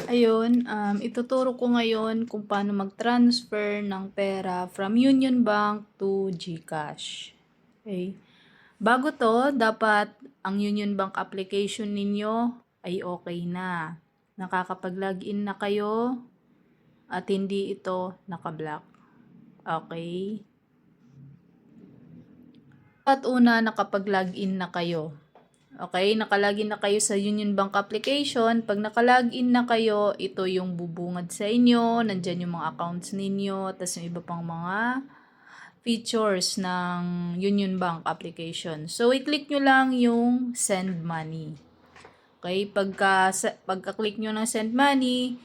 Ayun, ituturo ko ngayon kung paano mag-transfer ng pera from Union Bank to GCash. Okay? Bago to, dapat ang Union Bank application ninyo ay okay na. Nakakapag-login na kayo at hindi ito nakablock. Okay? At una, nakapag-login na kayo. Okay, nakalagin na kayo sa Union Bank application. Pag nakalagin na kayo, ito yung bubungad sa inyo. Nandyan yung mga accounts ninyo. Tapos yung iba pang mga features ng Union Bank application. So, i-click nyo lang yung send money. Okay, pagka-click nyo ng send money,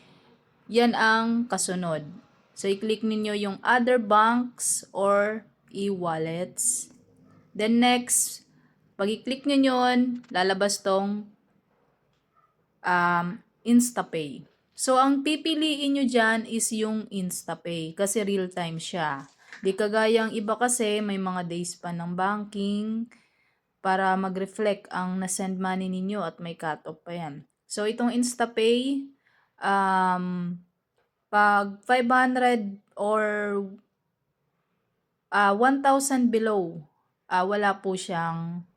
yan ang kasunod. So, i-click ninyo yung other banks or e-wallets. Then next, pag i-click nyo yun, lalabas tong InstaPay. So, ang pipiliin nyo dyan is yung InstaPay kasi real-time siya. Di kagayang iba kasi may mga days pa ng banking para mag-reflect ang na-send money ninyo at may cut-off pa yan. So, itong InstaPay, pag 500 or 1,000 below, wala po siyang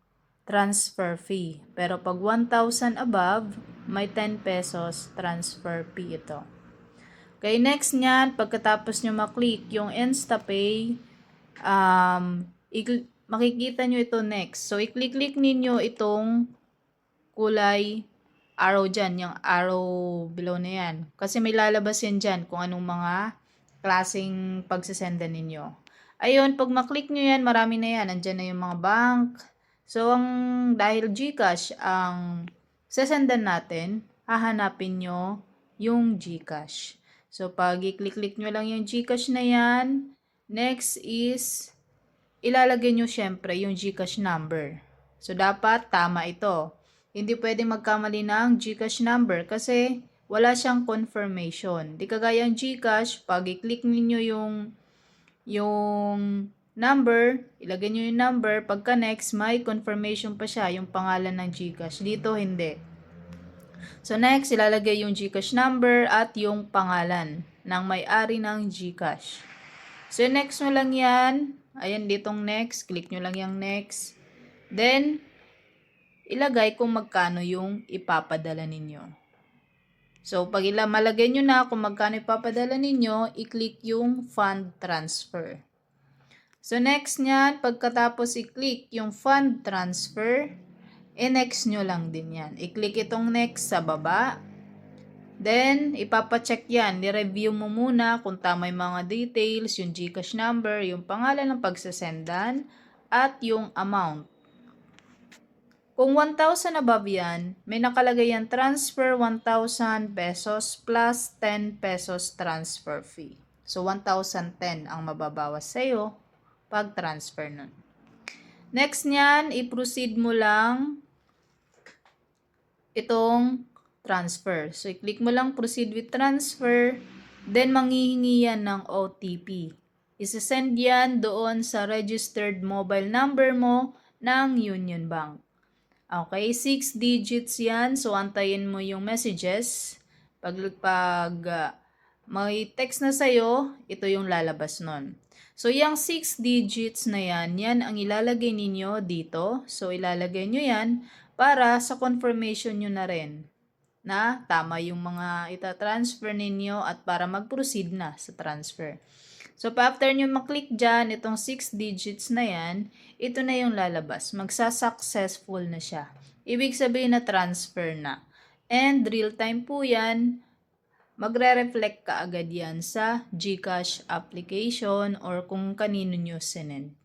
transfer fee. Pero pag 1,000 above, may 10 pesos transfer fee ito. Okay, next niyan, pagkatapos nyo maklik yung InstaPay, makikita nyo ito next. So, i-click ninyo itong kulay arrow dyan, yung arrow below na yan. Kasi may lalabas yan dyan kung anong mga klaseng pagsasendan ninyo. Ayun, pag maklik nyo yan, marami na yan. Andyan na yung mga bank. So, dahil GCash ang sasendan natin, hahanapin nyo yung GCash. So, pag i-click nyo lang yung GCash na yan, next is, ilalagay nyo syempre yung GCash number. So, dapat tama ito. Hindi pwedeng magkamali ng GCash number kasi wala siyang confirmation. Di kagaya ng GCash, pag i-click niyo yung number, ilagay nyo yung number, pagka next, may confirmation pa siya, yung pangalan ng GCash. Dito, hindi. So, next, ilalagay yung GCash number at yung pangalan ng may-ari ng GCash. So, next mo lang yan. Ayan, ditong next. Click nyo lang yung next. Then, ilagay kung magkano yung ipapadala ninyo. So, pag malagay nyo na kung magkano ipapadala ninyo, i-click yung fund transfer. So, next nyan, pagkatapos i-click yung fund transfer, next nyo lang din yan. I-click itong next sa baba. Then, ipapacheck yan. I-review mo muna kung tama yung mga details, yung GCash number, yung pangalan ng pagsasendan, at yung amount. Kung 1,000 above yan, may nakalagay yan, transfer 1,000 pesos plus 10 pesos transfer fee. So, 1,010 ang mababawas sa'yo pag transfer nun. Next niyan, i-proceed mo lang itong transfer. So, i-click mo lang proceed with transfer, then manghihingi yan ng OTP. Isasend yan doon sa registered mobile number mo ng Union Bank. Okay, 6 digits yan. So, antayin mo yung messages. Pag may text na sa'yo, ito yung lalabas nun. So, yung 6 digits na yan, yan ang ilalagay ninyo dito. So, ilalagay nyo yan para sa confirmation nyo na rin na tama yung mga itatransfer ninyo at para mag-proceed na sa transfer. So, after nyo maklik dyan, itong 6 digits na yan, ito na yung lalabas. Magsa-successful na siya. Ibig sabihin na transfer na. And real time po yan, magre-reflect ka agad yan sa GCash application or kung kanino nyo sinend.